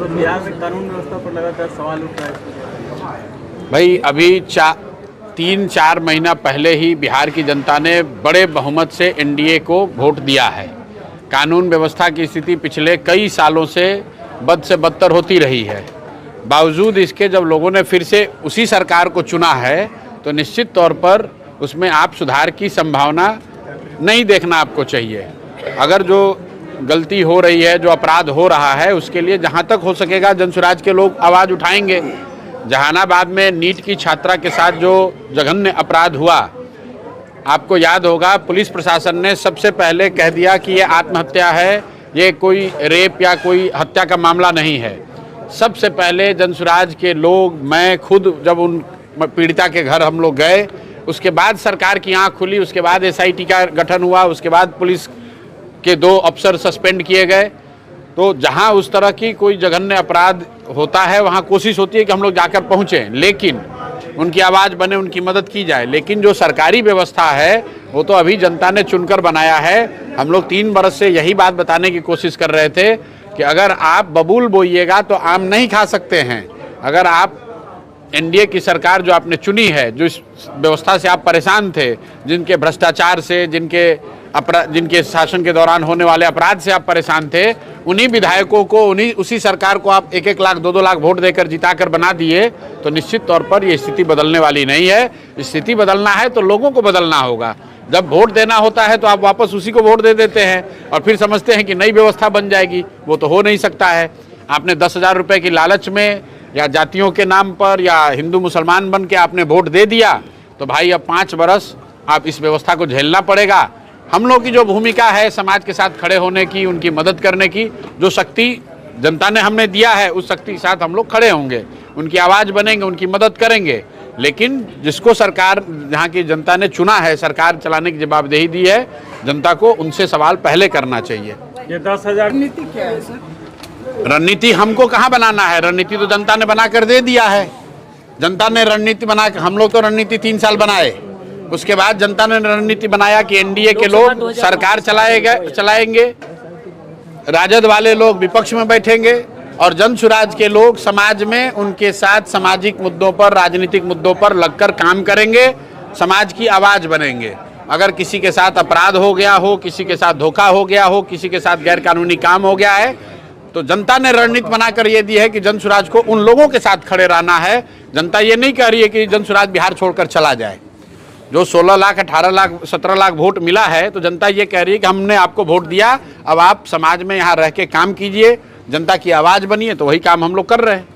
तो बिहार में कानून व्यवस्था पर लगातार सवाल उठ रहा है। भाई अभी 3-4 महीना पहले ही बिहार की जनता ने बड़े बहुमत से एनडीए को वोट दिया है। कानून व्यवस्था की स्थिति पिछले कई सालों से बद से बदतर होती रही है। बावजूद इसके जब लोगों ने फिर से उसी सरकार को चुना है तो निश्चित तौर पर उसमें आप सुधार की संभावना नहीं देखना आपको चाहिए। अगर जो गलती हो रही है, जो अपराध हो रहा है, उसके लिए जहाँ तक हो सकेगा जनसुराज के लोग आवाज़ उठाएंगे। जहानाबाद में नीट की छात्रा के साथ जो जघन्य अपराध हुआ, आपको याद होगा पुलिस प्रशासन ने सबसे पहले कह दिया कि ये आत्महत्या है, ये कोई रेप या कोई हत्या का मामला नहीं है। सबसे पहले जनसुराज के लोग, मैं खुद जब उन पीड़िता के घर हम लोग गए, उसके बाद सरकार की आंख खुली, उसके बाद एसआईटी का गठन हुआ, उसके बाद पुलिस के 2 अफसर सस्पेंड किए गए। तो जहां उस तरह की कोई जघन्य अपराध होता है वहां कोशिश होती है कि हम लोग जाकर पहुंचें, लेकिन उनकी आवाज़ बने, उनकी मदद की जाए। लेकिन जो सरकारी व्यवस्था है वो तो अभी जनता ने चुनकर बनाया है। हम लोग 3 बरस से यही बात बताने की कोशिश कर रहे थे कि अगर आप बबूल बोइएगा तो आम नहीं खा सकते हैं। अगर आप एनडीए की सरकार जो आपने चुनी है, जो इस व्यवस्था से आप परेशान थे, जिनके भ्रष्टाचार से, जिनके शासन के दौरान होने वाले अपराध से आप परेशान थे, उन्हीं विधायकों को, उसी सरकार को आप 1-1 लाख 2-2 लाख वोट देकर जिताकर बना दिए, तो निश्चित तौर पर ये स्थिति बदलने वाली नहीं है। स्थिति बदलना है तो लोगों को बदलना होगा। जब वोट देना होता है तो आप वापस उसी को वोट दे देते हैं और फिर समझते हैं कि नई व्यवस्था बन जाएगी। वो तो हो नहीं सकता है। आपने 10,000 रुपये की लालच में या जातियों के नाम पर या हिंदू मुसलमान बन के आपने वोट दे दिया, तो भाई अब 5 बरस आप इस व्यवस्था को झेलना पड़ेगा। हम लोग की जो भूमिका है समाज के साथ खड़े होने की, उनकी मदद करने की, जो शक्ति जनता ने हमें दिया है उस शक्ति के साथ हम लोग खड़े होंगे, उनकी आवाज़ बनेंगे, उनकी मदद करेंगे। लेकिन जिसको सरकार, जहाँ की जनता ने चुना है, सरकार चलाने की जवाबदेही दी है, जनता को उनसे सवाल पहले करना चाहिए। ये 10,000 नीति क्या है सर? रणनीति हमको कहाँ बनाना है? रणनीति तो जनता ने बनाकर दे दिया है। जनता ने रणनीति बना, हम लोग तो रणनीति 3 साल बनाए, उसके बाद जनता ने रणनीति बनाया कि एनडीए के लोग सरकार चलाएंगे, राजद वाले लोग विपक्ष में बैठेंगे और जनसुराज के लोग समाज में उनके साथ सामाजिक मुद्दों पर, राजनीतिक मुद्दों पर लगकर काम करेंगे, समाज की आवाज़ बनेंगे। अगर किसी के साथ अपराध हो गया हो, किसी के साथ धोखा हो गया हो, किसी के साथ गैरकानूनी काम हो गया है, तो जनता ने रणनीति बनाकर ये दी है कि जनसुराज को उन लोगों के साथ खड़े रहना है। जनता ये नहीं कह रही है कि जनसुराज बिहार छोड़कर चला जाए। जो 16 लाख, 18 लाख, 17 लाख वोट मिला है, तो जनता ये कह रही है कि हमने आपको वोट दिया, अब आप समाज में यहाँ रह के काम कीजिए, जनता की आवाज़ बनिए। तो वही काम हम लोग कर रहे हैं।